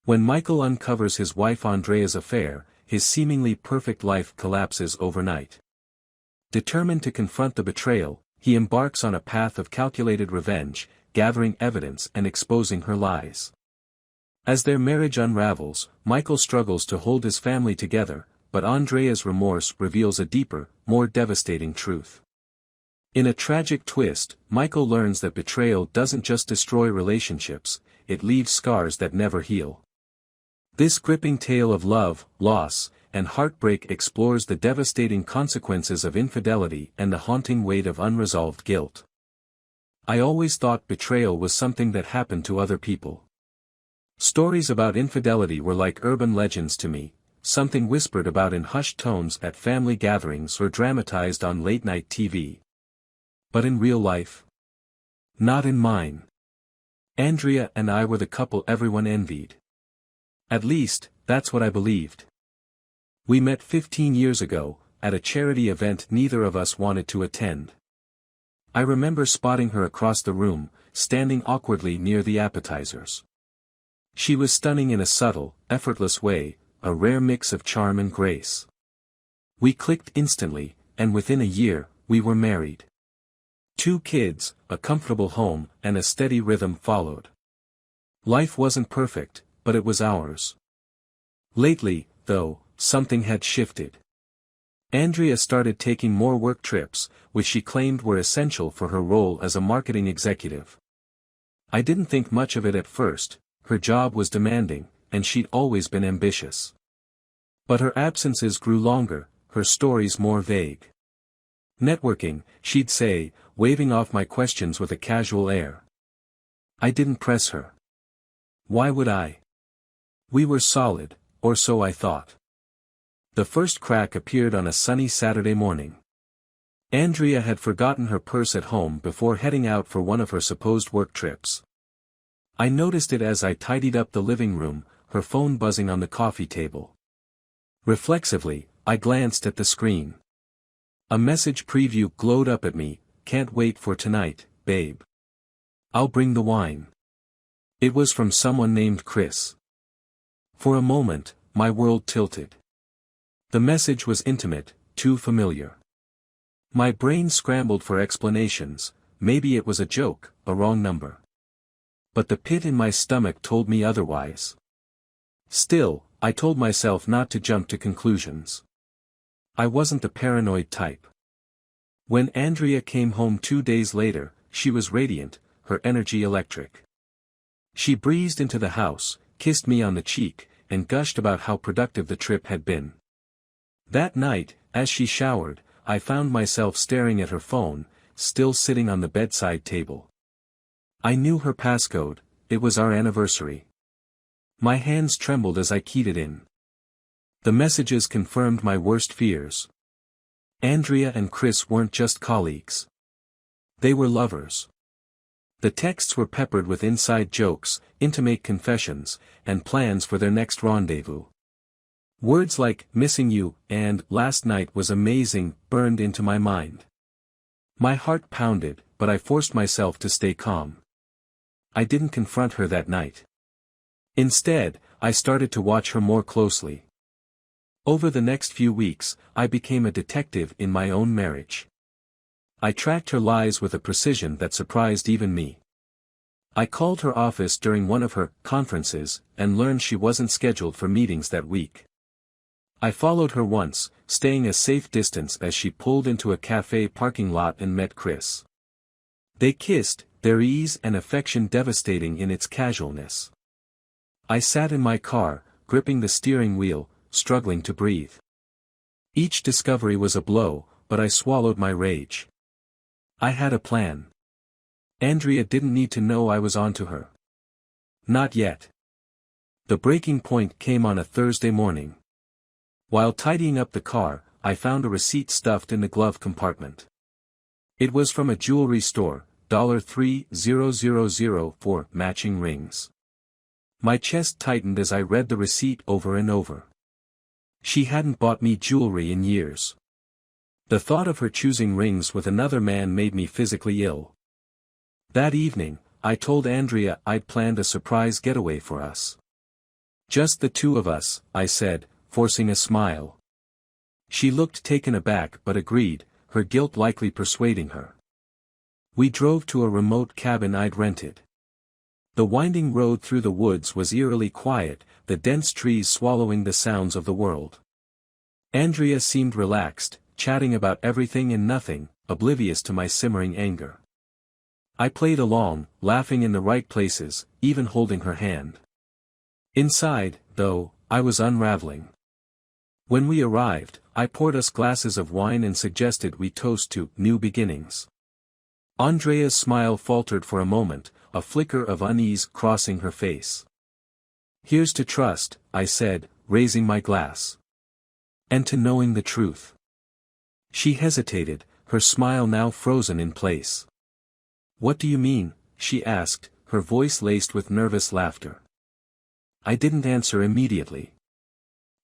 When Michael uncovers his wife Andrea's affair, his seemingly perfect life collapses overnight. Determined to confront the betrayal, he embarks on a path of calculated revenge, gathering evidence and exposing her lies. As their marriage unravels, Michael struggles to hold his family together, but Andrea's remorse reveals a deeper, more devastating truth. In a tragic twist, Michael learns that betrayal doesn't just destroy relationships, it leaves scars that never heal. This gripping tale of love, loss, and heartbreak explores the devastating consequences of infidelity and the haunting weight of unresolved guilt. I always thought betrayal was something that happened to other people. Stories about infidelity were like urban legends to me, something whispered about in hushed tones at family gatherings or dramatized on late-night TV. But in real life? Not in mine. Andrea and I were the couple everyone envied. At least, that's what I believed. We met 15 years ago, at a charity event neither of us wanted to attend. I remember spotting her across the room, standing awkwardly near the appetizers. She was stunning in a subtle, effortless way, a rare mix of charm and grace. We clicked instantly, and within a year, we were married. 2 kids, a comfortable home, and a steady rhythm followed. Life wasn't perfect, but it was ours. Lately, though, something had shifted. Andrea started taking more work trips, which she claimed were essential for her role as a marketing executive. I didn't think much of it at first, her job was demanding, and she'd always been ambitious. But her absences grew longer, her stories more vague. Networking, she'd say, waving off my questions with a casual air. I didn't press her. Why would I? We were solid, or so I thought. The first crack appeared on a sunny Saturday morning. Andrea had forgotten her purse at home before heading out for one of her supposed work trips. I noticed it as I tidied up the living room, her phone buzzing on the coffee table. Reflexively, I glanced at the screen. A message preview glowed up at me, "Can't wait for tonight, babe. I'll bring the wine." It was from someone named Chris. For a moment, my world tilted. The message was intimate, too familiar. My brain scrambled for explanations, maybe it was a joke, a wrong number. But the pit in my stomach told me otherwise. Still, I told myself not to jump to conclusions. I wasn't the paranoid type. When Andrea came home 2 days later, she was radiant, her energy electric. She breezed into the house, kissed me on the cheek, and gushed about how productive the trip had been. That night, as she showered, I found myself staring at her phone, still sitting on the bedside table. I knew her passcode, it was our anniversary. My hands trembled as I keyed it in. The messages confirmed my worst fears. Andrea and Chris weren't just colleagues. They were lovers. The texts were peppered with inside jokes, intimate confessions, and plans for their next rendezvous. Words like, "missing you," and "last night was amazing," burned into my mind. My heart pounded, but I forced myself to stay calm. I didn't confront her that night. Instead, I started to watch her more closely. Over the next few weeks, I became a detective in my own marriage. I tracked her lies with a precision that surprised even me. I called her office during one of her conferences, and learned she wasn't scheduled for meetings that week. I followed her once, staying a safe distance as she pulled into a cafe parking lot and met Chris. They kissed, their ease and affection devastating in its casualness. I sat in my car, gripping the steering wheel, struggling to breathe. Each discovery was a blow, but I swallowed my rage. I had a plan. Andrea didn't need to know I was onto her. Not yet. The breaking point came on a Thursday morning. While tidying up the car, I found a receipt stuffed in the glove compartment. It was from a jewelry store, $3,000 for matching rings. My chest tightened as I read the receipt over and over. She hadn't bought me jewelry in years. The thought of her choosing rings with another man made me physically ill. That evening, I told Andrea I'd planned a surprise getaway for us. Just the two of us, I said, forcing a smile. She looked taken aback but agreed, her guilt likely persuading her. We drove to a remote cabin I'd rented. The winding road through the woods was eerily quiet, the dense trees swallowing the sounds of the world. Andrea seemed relaxed, chatting about everything and nothing, oblivious to my simmering anger. I played along, laughing in the right places, even holding her hand. Inside, though, I was unraveling. When we arrived, I poured us glasses of wine and suggested we toast to new beginnings. Andrea's smile faltered for a moment, a flicker of unease crossing her face. Here's to trust, I said, raising my glass. And to knowing the truth. She hesitated, her smile now frozen in place. What do you mean? She asked, her voice laced with nervous laughter. I didn't answer immediately.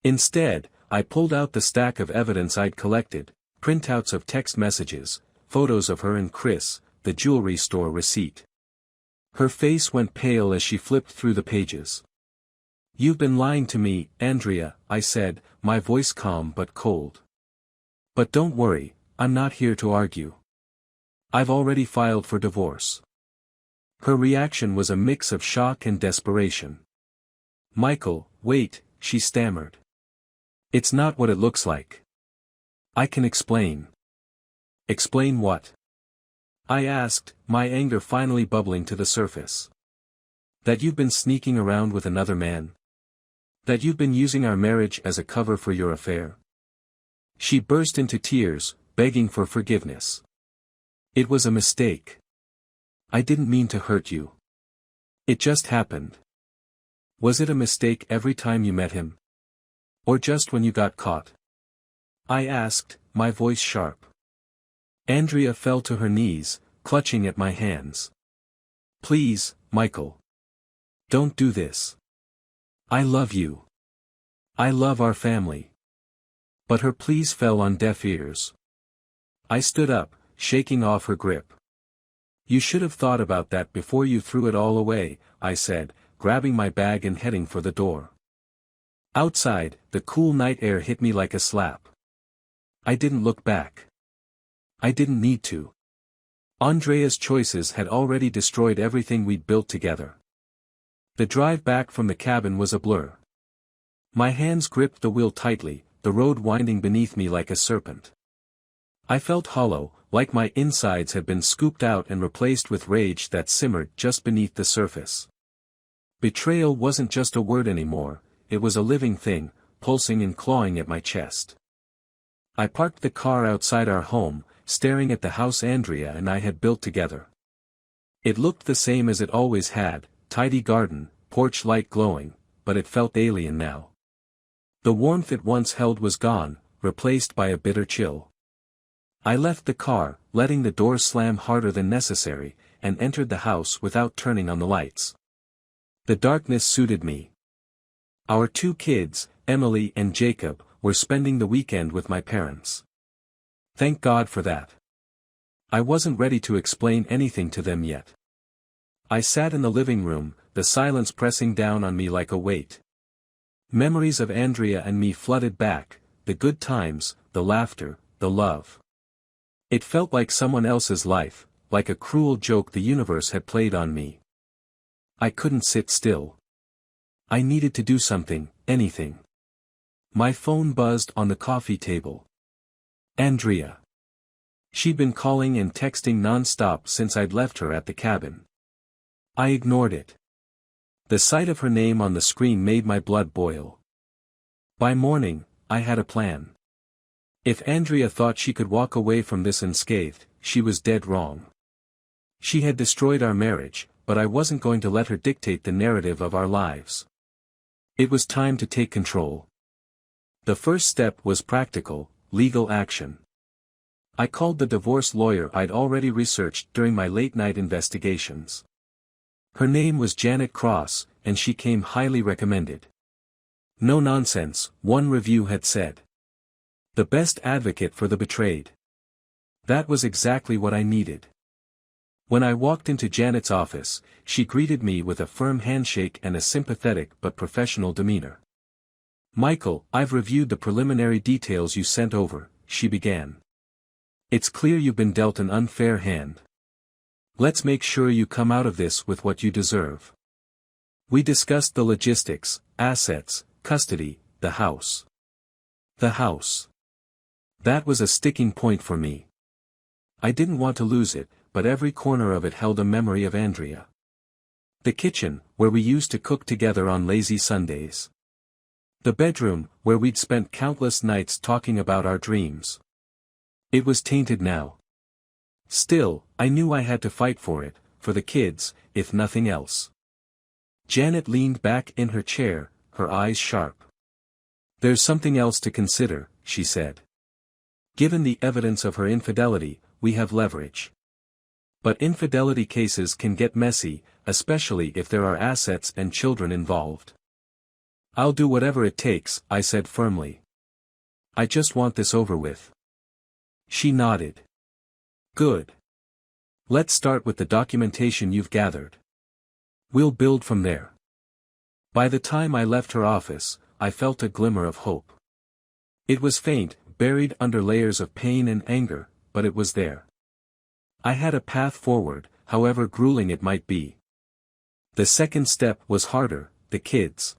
Instead, I pulled out the stack of evidence I'd collected, printouts of text messages, photos of her and Chris, the jewelry store receipt. Her face went pale as she flipped through the pages. You've been lying to me, Andrea, I said, my voice calm but cold. But don't worry, I'm not here to argue. I've already filed for divorce. Her reaction was a mix of shock and desperation. Michael, wait, she stammered. It's not what it looks like. I can explain. Explain what? I asked, my anger finally bubbling to the surface. That you've been sneaking around with another man? That you've been using our marriage as a cover for your affair? She burst into tears, begging for forgiveness. It was a mistake. I didn't mean to hurt you. It just happened. Was it a mistake every time you met him? Or just when you got caught? I asked, my voice sharp. Andrea fell to her knees, clutching at my hands. Please, Michael. Don't do this. I love you. I love our family. But her pleas fell on deaf ears. I stood up, shaking off her grip. You should have thought about that before you threw it all away, I said, grabbing my bag and heading for the door. Outside, the cool night air hit me like a slap. I didn't look back. I didn't need to. Andrea's choices had already destroyed everything we'd built together. The drive back from the cabin was a blur. My hands gripped the wheel tightly, the road winding beneath me like a serpent. I felt hollow, like my insides had been scooped out and replaced with rage that simmered just beneath the surface. Betrayal wasn't just a word anymore, it was a living thing, pulsing and clawing at my chest. I parked the car outside our home, staring at the house Andrea and I had built together. It looked the same as it always had, tidy garden, porch light glowing, but it felt alien now. The warmth it once held was gone, replaced by a bitter chill. I left the car, letting the doors slam harder than necessary, and entered the house without turning on the lights. The darkness suited me. Our two kids, Emily and Jacob, were spending the weekend with my parents. Thank God for that. I wasn't ready to explain anything to them yet. I sat in the living room, the silence pressing down on me like a weight. Memories of Andrea and me flooded back, the good times, the laughter, the love. It felt like someone else's life, like a cruel joke the universe had played on me. I couldn't sit still. I needed to do something, anything. My phone buzzed on the coffee table. Andrea. She'd been calling and texting non-stop since I'd left her at the cabin. I ignored it. The sight of her name on the screen made my blood boil. By morning, I had a plan. If Andrea thought she could walk away from this unscathed, she was dead wrong. She had destroyed our marriage, but I wasn't going to let her dictate the narrative of our lives. It was time to take control. The first step was practical, legal action. I called the divorce lawyer I'd already researched during my late-night investigations. Her name was Janet Cross, and she came highly recommended. No nonsense, one review had said. The best advocate for the betrayed. That was exactly what I needed. When I walked into Janet's office, she greeted me with a firm handshake and a sympathetic but professional demeanor. "Michael, I've reviewed the preliminary details you sent over," she began. "It's clear you've been dealt an unfair hand. Let's make sure you come out of this with what you deserve." We discussed the logistics, assets, custody, the house. The house. That was a sticking point for me. I didn't want to lose it, but every corner of it held a memory of Andrea. The kitchen, where we used to cook together on lazy Sundays. The bedroom, where we'd spent countless nights talking about our dreams. It was tainted now. Still, I knew I had to fight for it, for the kids, if nothing else. Janet leaned back in her chair, her eyes sharp. "There's something else to consider," she said. "Given the evidence of her infidelity, we have leverage. But infidelity cases can get messy, especially if there are assets and children involved." "I'll do whatever it takes," I said firmly. "I just want this over with." She nodded. "Good. Let's start with the documentation you've gathered. We'll build from there." By the time I left her office, I felt a glimmer of hope. It was faint, buried under layers of pain and anger, but it was there. I had a path forward, however grueling it might be. The second step was harder: the kids.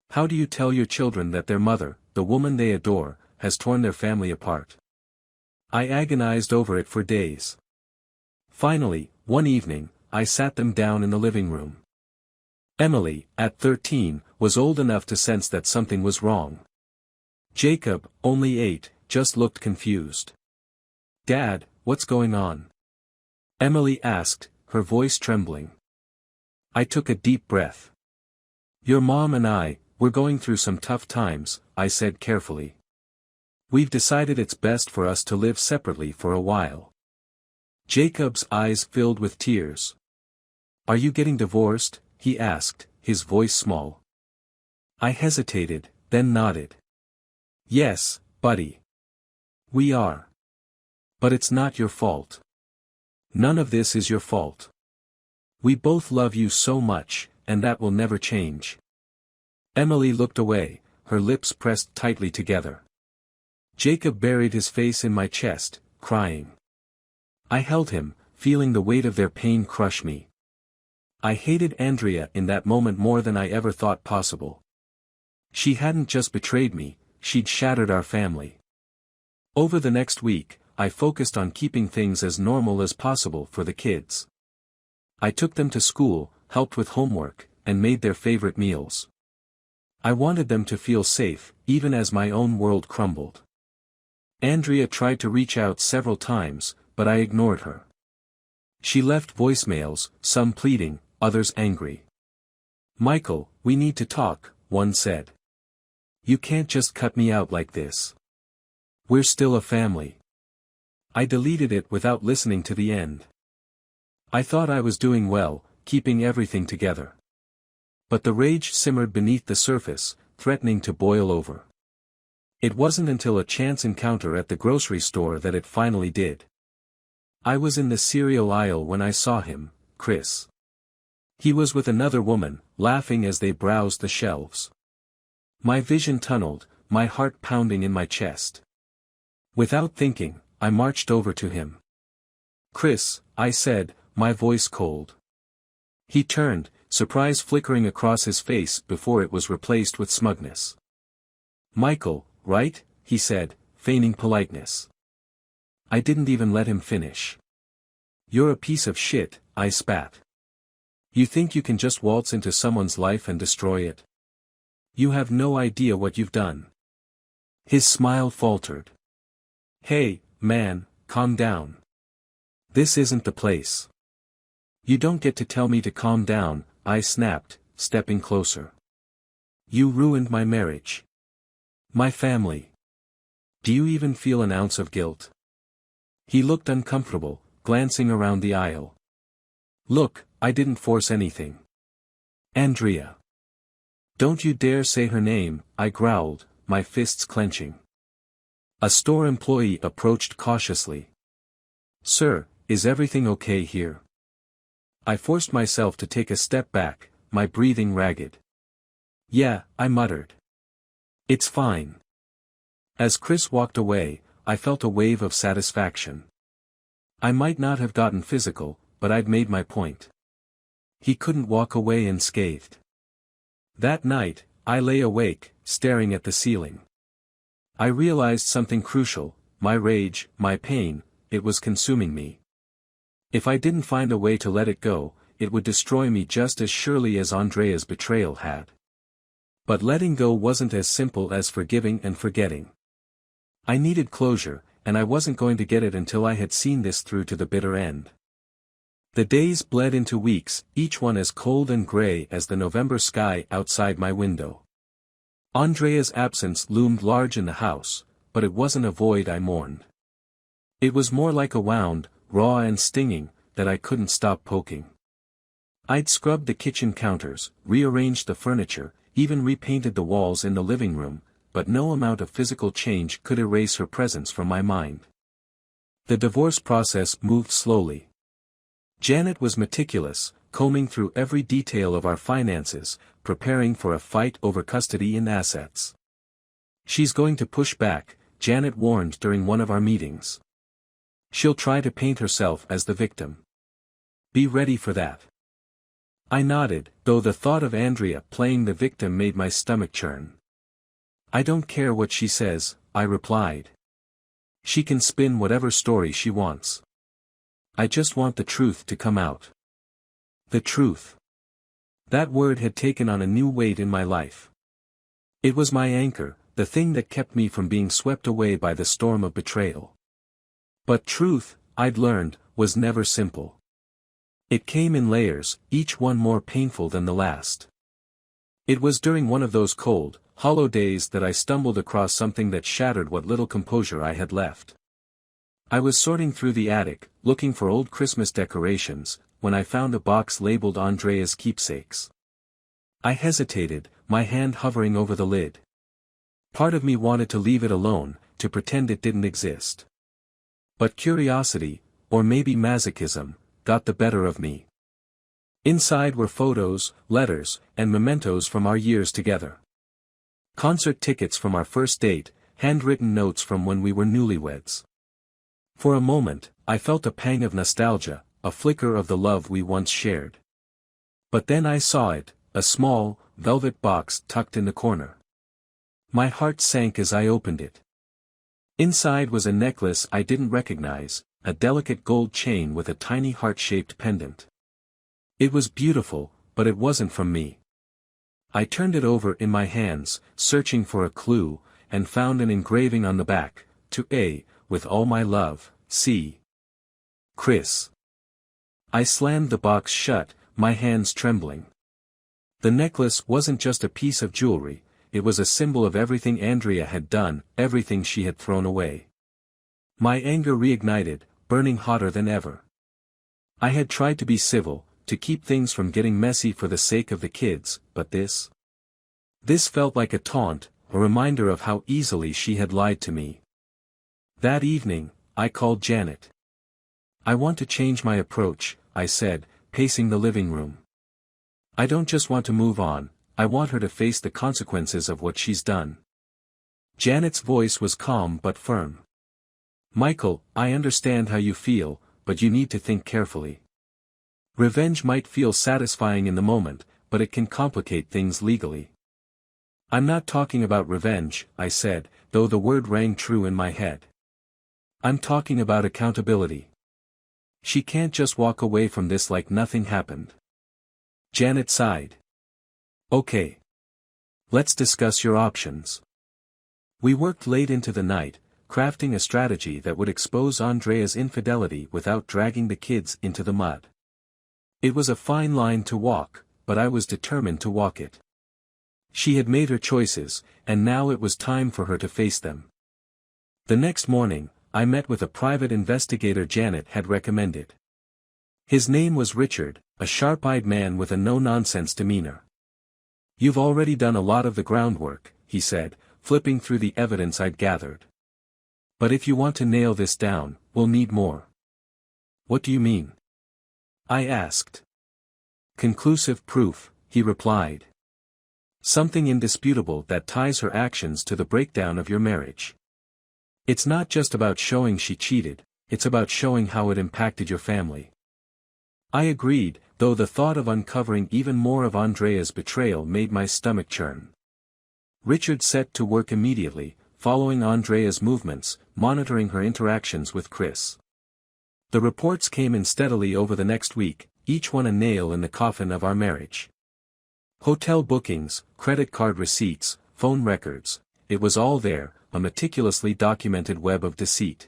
How do you tell your children that their mother, the woman they adore, has torn their family apart? I agonized over it for days. Finally, one evening, I sat them down in the living room. Emily, at 13, was old enough to sense that something was wrong. Jacob, only 8, just looked confused. "Dad, what's going on?" Emily asked, her voice trembling. I took a deep breath. "Your mom and we're going through some tough times," I said carefully. "We've decided it's best for us to live separately for a while." Jacob's eyes filled with tears. "Are you getting divorced?" he asked, his voice small. I hesitated, then nodded. "Yes, buddy. We are. But it's not your fault. None of this is your fault. We both love you so much, and that will never change." Emily looked away, her lips pressed tightly together. Jacob buried his face in my chest, crying. I held him, feeling the weight of their pain crush me. I hated Andrea in that moment more than I ever thought possible. She hadn't just betrayed me, she'd shattered our family. Over the next week, I focused on keeping things as normal as possible for the kids. I took them to school, helped with homework, and made their favorite meals. I wanted them to feel safe, even as my own world crumbled. Andrea tried to reach out several times, but I ignored her. She left voicemails, some pleading, others angry. "Michael, we need to talk," one said. "You can't just cut me out like this. We're still a family." I deleted it without listening to the end. I thought I was doing well, keeping everything together. But the rage simmered beneath the surface, threatening to boil over. It wasn't until a chance encounter at the grocery store that it finally did. I was in the cereal aisle when I saw him, Chris. He was with another woman, laughing as they browsed the shelves. My vision tunneled, my heart pounding in my chest. Without thinking, I marched over to him. "Chris," I said, my voice cold. He turned, surprise flickering across his face before it was replaced with smugness. "Michael, right?" he said, feigning politeness. I didn't even let him finish. "You're a piece of shit," I spat. "You think you can just waltz into someone's life and destroy it? You have no idea what you've done." His smile faltered. "Hey, man, calm down. This isn't the place." "You don't get to tell me to calm down," I snapped, stepping closer. "You ruined my marriage. My family. Do you even feel an ounce of guilt?" He looked uncomfortable, glancing around the aisle. "Look, I didn't force anything. Andrea. Don't you dare say her name," I growled, my fists clenching. A store employee approached cautiously. "Sir, Is everything okay here? I forced myself to take a step back, my breathing ragged. Yeah, I muttered. It's fine. As Chris walked away, I felt a wave of satisfaction. I might not have gotten physical, but I'd made my point. He couldn't walk away unscathed. That night, I lay awake, staring at the ceiling. I realized something crucial: my rage, my pain, it was consuming me. If I didn't find a way to let it go, it would destroy me just as surely as Andrea's betrayal had. But letting go wasn't as simple as forgiving and forgetting. I needed closure, and I wasn't going to get it until I had seen this through to the bitter end. The days bled into weeks, each one as cold and gray as the November sky outside my window. Andrea's absence loomed large in the house, but it wasn't a void I mourned. It was more like a wound, raw and stinging, that I couldn't stop poking. I'd scrubbed the kitchen counters, rearranged the furniture, even repainted the walls in the living room, but no amount of physical change could erase her presence from my mind. The divorce process moved slowly. Janet was meticulous, combing through every detail of our finances, preparing for a fight over custody and assets. She's going to push back, Janet warned during one of our meetings. She'll try to paint herself as the victim. Be ready for that. I nodded, though the thought of Andrea playing the victim made my stomach churn. I don't care what she says, I replied. She can spin whatever story she wants. I just want the truth to come out. The truth. That word had taken on a new weight in my life. It was my anchor, the thing that kept me from being swept away by the storm of betrayal. But truth, I'd learned, was never simple. It came in layers, each one more painful than the last. It was during one of those cold, hollow days that I stumbled across something that shattered what little composure I had left. I was sorting through the attic, looking for old Christmas decorations, when I found a box labeled Andrea's keepsakes. I hesitated, my hand hovering over the lid. Part of me wanted to leave it alone, to pretend it didn't exist. But curiosity, or maybe masochism, got the better of me. Inside were photos, letters, and mementos from our years together. Concert tickets from our first date, handwritten notes from when we were newlyweds. For a moment, I felt a pang of nostalgia, a flicker of the love we once shared. But then I saw it, a small, velvet box tucked in the corner. My heart sank as I opened it. Inside was a necklace I didn't recognize, a delicate gold chain with a tiny heart-shaped pendant. It was beautiful, but it wasn't from me. I turned it over in my hands, searching for a clue, and found an engraving on the back, "To A, with all my love, C. Chris." I slammed the box shut, my hands trembling. The necklace wasn't just a piece of jewelry, it was a symbol of everything Andrea had done, everything she had thrown away. My anger reignited, burning hotter than ever. I had tried to be civil, to keep things from getting messy for the sake of the kids, but this felt like a taunt, a reminder of how easily she had lied to me. That evening, I called Janet. "I want to change my approach," I said, pacing the living room. "I don't just want to move on, I want her to face the consequences of what she's done." Janet's voice was calm but firm. "Michael, I understand how you feel, but you need to think carefully. Revenge might feel satisfying in the moment, but it can complicate things legally." "I'm not talking about revenge," I said, though the word rang true in my head. "I'm talking about accountability. She can't just walk away from this like nothing happened." Janet sighed. "Okay. Let's discuss your options." We worked late into the night, crafting a strategy that would expose Andrea's infidelity without dragging the kids into the mud. It was a fine line to walk, but I was determined to walk it. She had made her choices, and now it was time for her to face them. The next morning, I met with a private investigator Janet had recommended. His name was Richard, a sharp-eyed man with a no-nonsense demeanor. "You've already done a lot of the groundwork," he said, flipping through the evidence I'd gathered. "But if you want to nail this down, we'll need more." What do you mean? I asked. Conclusive proof, he replied. Something indisputable that ties her actions to the breakdown of your marriage. It's not just about showing she cheated, it's about showing how it impacted your family. I agreed, though the thought of uncovering even more of Andrea's betrayal made my stomach churn. Richard set to work immediately, following Andrea's movements, monitoring her interactions with Chris. The reports came in steadily over the next week, each one a nail in the coffin of our marriage. Hotel bookings, credit card receipts, phone records, it was all there, a meticulously documented web of deceit.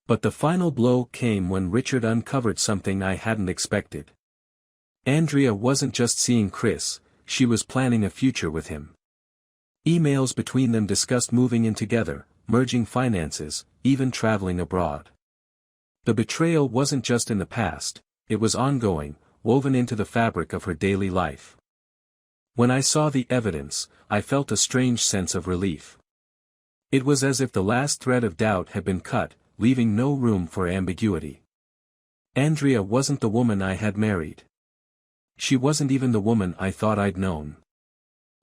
But the final blow came when Richard uncovered something I hadn't expected. Andrea wasn't just seeing Chris, she was planning a future with him. Emails between them discussed moving in together, merging finances, even traveling abroad. The betrayal wasn't just in the past, it was ongoing, woven into the fabric of her daily life. When I saw the evidence, I felt a strange sense of relief. It was as if the last thread of doubt had been cut, leaving no room for ambiguity. Andrea wasn't the woman I had married. She wasn't even the woman I thought I'd known.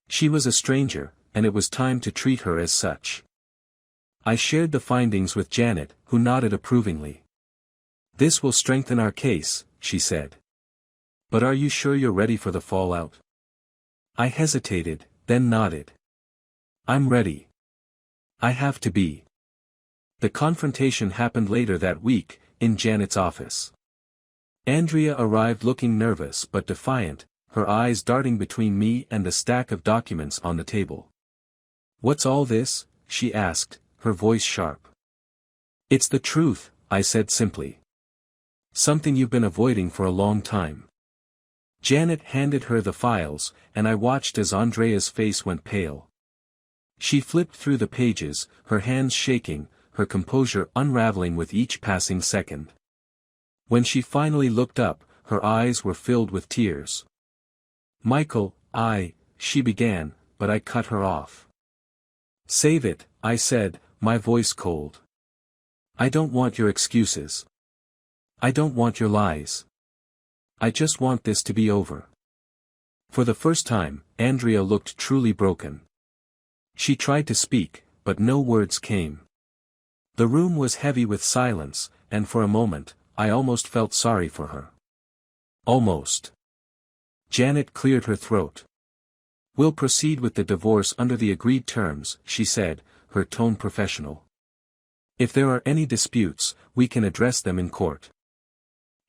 She was a stranger, and it was time to treat her as such. I shared the findings with Janet, who nodded approvingly. "This will strengthen our case," she said. "But are you sure you're ready for the fallout?" I hesitated, then nodded. "I'm ready. I have to be." The confrontation happened later that week, in Janet's office. Andrea arrived looking nervous but defiant, her eyes darting between me and the stack of documents on the table. "What's all this?" she asked, her voice sharp. "It's the truth," I said simply. "Something you've been avoiding for a long time." Janet handed her the files, and I watched as Andrea's face went pale. She flipped through the pages, her hands shaking, her composure unraveling with each passing second. When she finally looked up, her eyes were filled with tears. "Michael, she began, but I cut her off. "Save it," I said, my voice cold. "I don't want your excuses. I don't want your lies. I just want this to be over." For the first time, Andrea looked truly broken. She tried to speak, but no words came. The room was heavy with silence, and for a moment, I almost felt sorry for her. Almost. Janet cleared her throat. "We'll proceed with the divorce under the agreed terms," she said, her tone professional. "If there are any disputes, we can address them in court."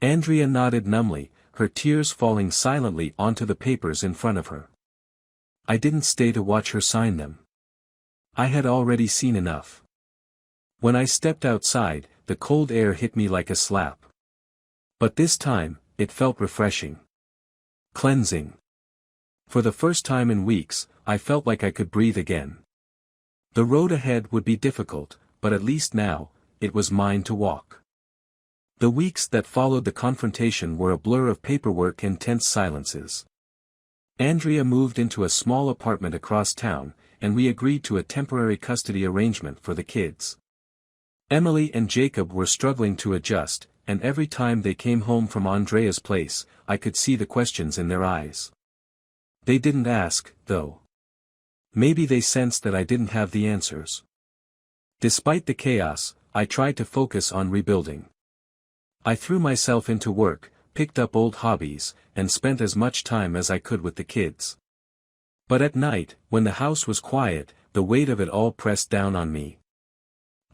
Andrea nodded numbly, her tears falling silently onto the papers in front of her. I didn't stay to watch her sign them. I had already seen enough. When I stepped outside, the cold air hit me like a slap. But this time, it felt refreshing. Cleansing. For the first time in weeks, I felt like I could breathe again. The road ahead would be difficult, but at least now, it was mine to walk. The weeks that followed the confrontation were a blur of paperwork and tense silences. Andrea moved into a small apartment across town, and we agreed to a temporary custody arrangement for the kids. Emily and Jacob were struggling to adjust, and every time they came home from Andrea's place, I could see the questions in their eyes. They didn't ask, though. Maybe they sensed that I didn't have the answers. Despite the chaos, I tried to focus on rebuilding. I threw myself into work, picked up old hobbies, and spent as much time as I could with the kids. But at night, when the house was quiet, the weight of it all pressed down on me.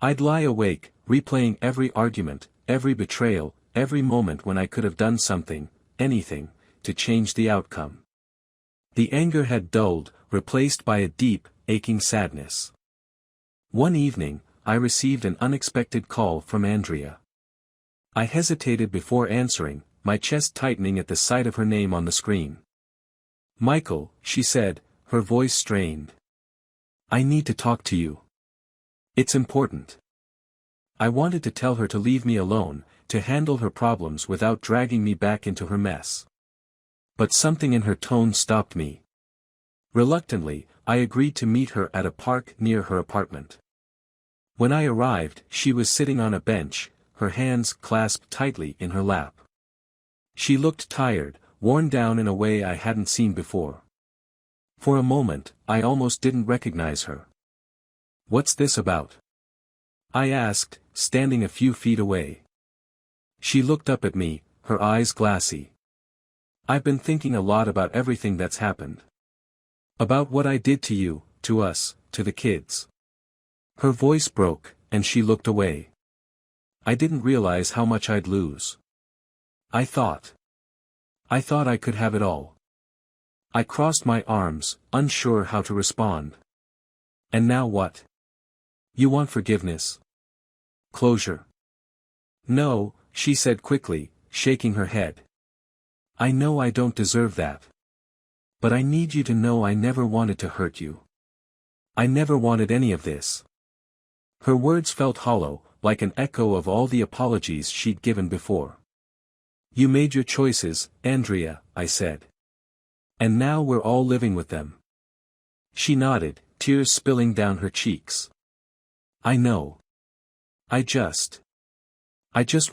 I'd lie awake, replaying every argument, every betrayal, every moment when I could have done something, anything, to change the outcome. The anger had dulled, replaced by a deep, aching sadness. One evening, I received an unexpected call from Andrea. I hesitated before answering, my chest tightening at the sight of her name on the screen. "Michael," she said, her voice strained. "I need to talk to you. It's important." I wanted to tell her to leave me alone, to handle her problems without dragging me back into her mess. But something in her tone stopped me. Reluctantly, I agreed to meet her at a park near her apartment. When I arrived, she was sitting on a bench, her hands clasped tightly in her lap. She looked tired, worn down in a way I hadn't seen before. For a moment, I almost didn't recognize her. "What's this about?" I asked, standing a few feet away. She looked up at me, her eyes glassy. "I've been thinking a lot about everything that's happened. About what I did to you, to us, to the kids." Her voice broke, and she looked away. "I didn't realize how much I'd lose. I thought I could have it all." I crossed my arms, unsure how to respond. "And now what? You want forgiveness? Closure?" "No," she said quickly, shaking her head. "I know I don't deserve that. But I need you to know I never wanted to hurt you. I never wanted any of this." Her words felt hollow, like an echo of all the apologies she'd given before. "You made your choices, Andrea," I said. "And now we're all living with them." She nodded, tears spilling down her cheeks. "I know. I just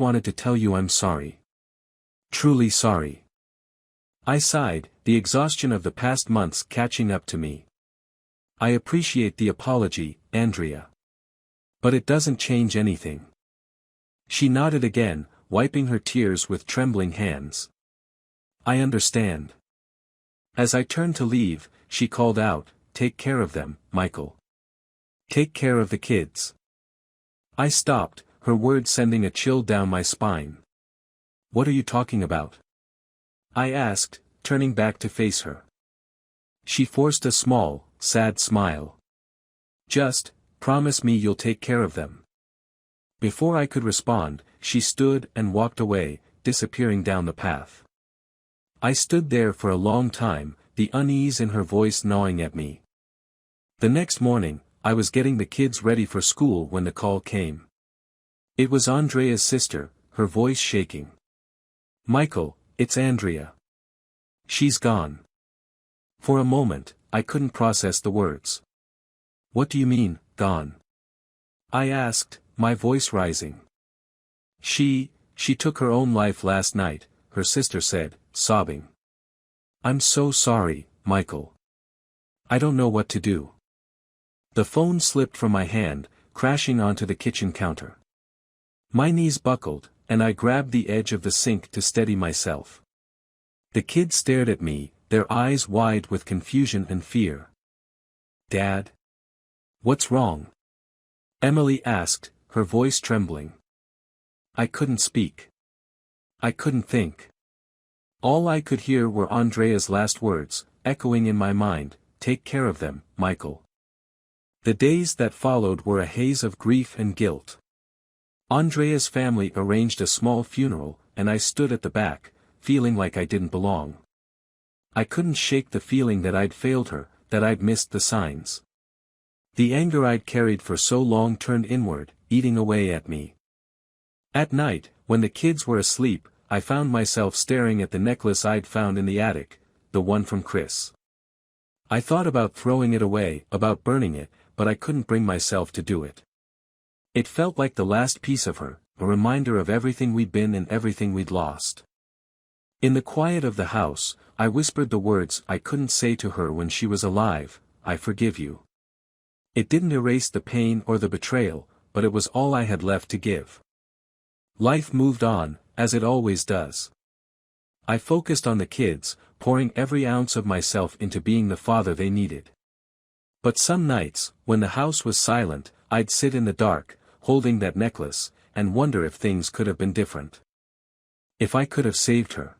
wanted to tell you I'm sorry. Truly sorry." I sighed, the exhaustion of the past months catching up to me. "I appreciate the apology, Andrea. But it doesn't change anything." She nodded again, wiping her tears with trembling hands. "I understand." As I turned to leave, she called out, "Take care of them, Michael. Take care of the kids." I stopped, her words sending a chill down my spine. "What are you talking about?" I asked, turning back to face her. She forced a small, sad smile. "Just, promise me you'll take care of them." Before I could respond, she stood and walked away, disappearing down the path. I stood there for a long time, the unease in her voice gnawing at me. The next morning, I was getting the kids ready for school when the call came. It was Andrea's sister, her voice shaking. "Michael, it's Andrea. She's gone." For a moment, I couldn't process the words. "What do you mean, gone?" I asked, my voice rising. She took her own life last night," her sister said, sobbing. "I'm so sorry, Michael. I don't know what to do." The phone slipped from my hand, crashing onto the kitchen counter. My knees buckled, and I grabbed the edge of the sink to steady myself. The kids stared at me, their eyes wide with confusion and fear. "Dad? What's wrong?" Emily asked, her voice trembling. I couldn't speak. I couldn't think. All I could hear were Andrea's last words, echoing in my mind, "Take care of them, Michael." The days that followed were a haze of grief and guilt. Andrea's family arranged a small funeral, and I stood at the back, feeling like I didn't belong. I couldn't shake the feeling that I'd failed her, that I'd missed the signs. The anger I'd carried for so long turned inward, eating away at me. At night, when the kids were asleep, I found myself staring at the necklace I'd found in the attic, the one from Chris. I thought about throwing it away, about burning it, but I couldn't bring myself to do it. It felt like the last piece of her, a reminder of everything we'd been and everything we'd lost. In the quiet of the house, I whispered the words I couldn't say to her when she was alive, "I forgive you." It didn't erase the pain or the betrayal, but it was all I had left to give. Life moved on, as it always does. I focused on the kids, pouring every ounce of myself into being the father they needed. But some nights, when the house was silent, I'd sit in the dark, holding that necklace, and wonder if things could have been different. If I could have saved her.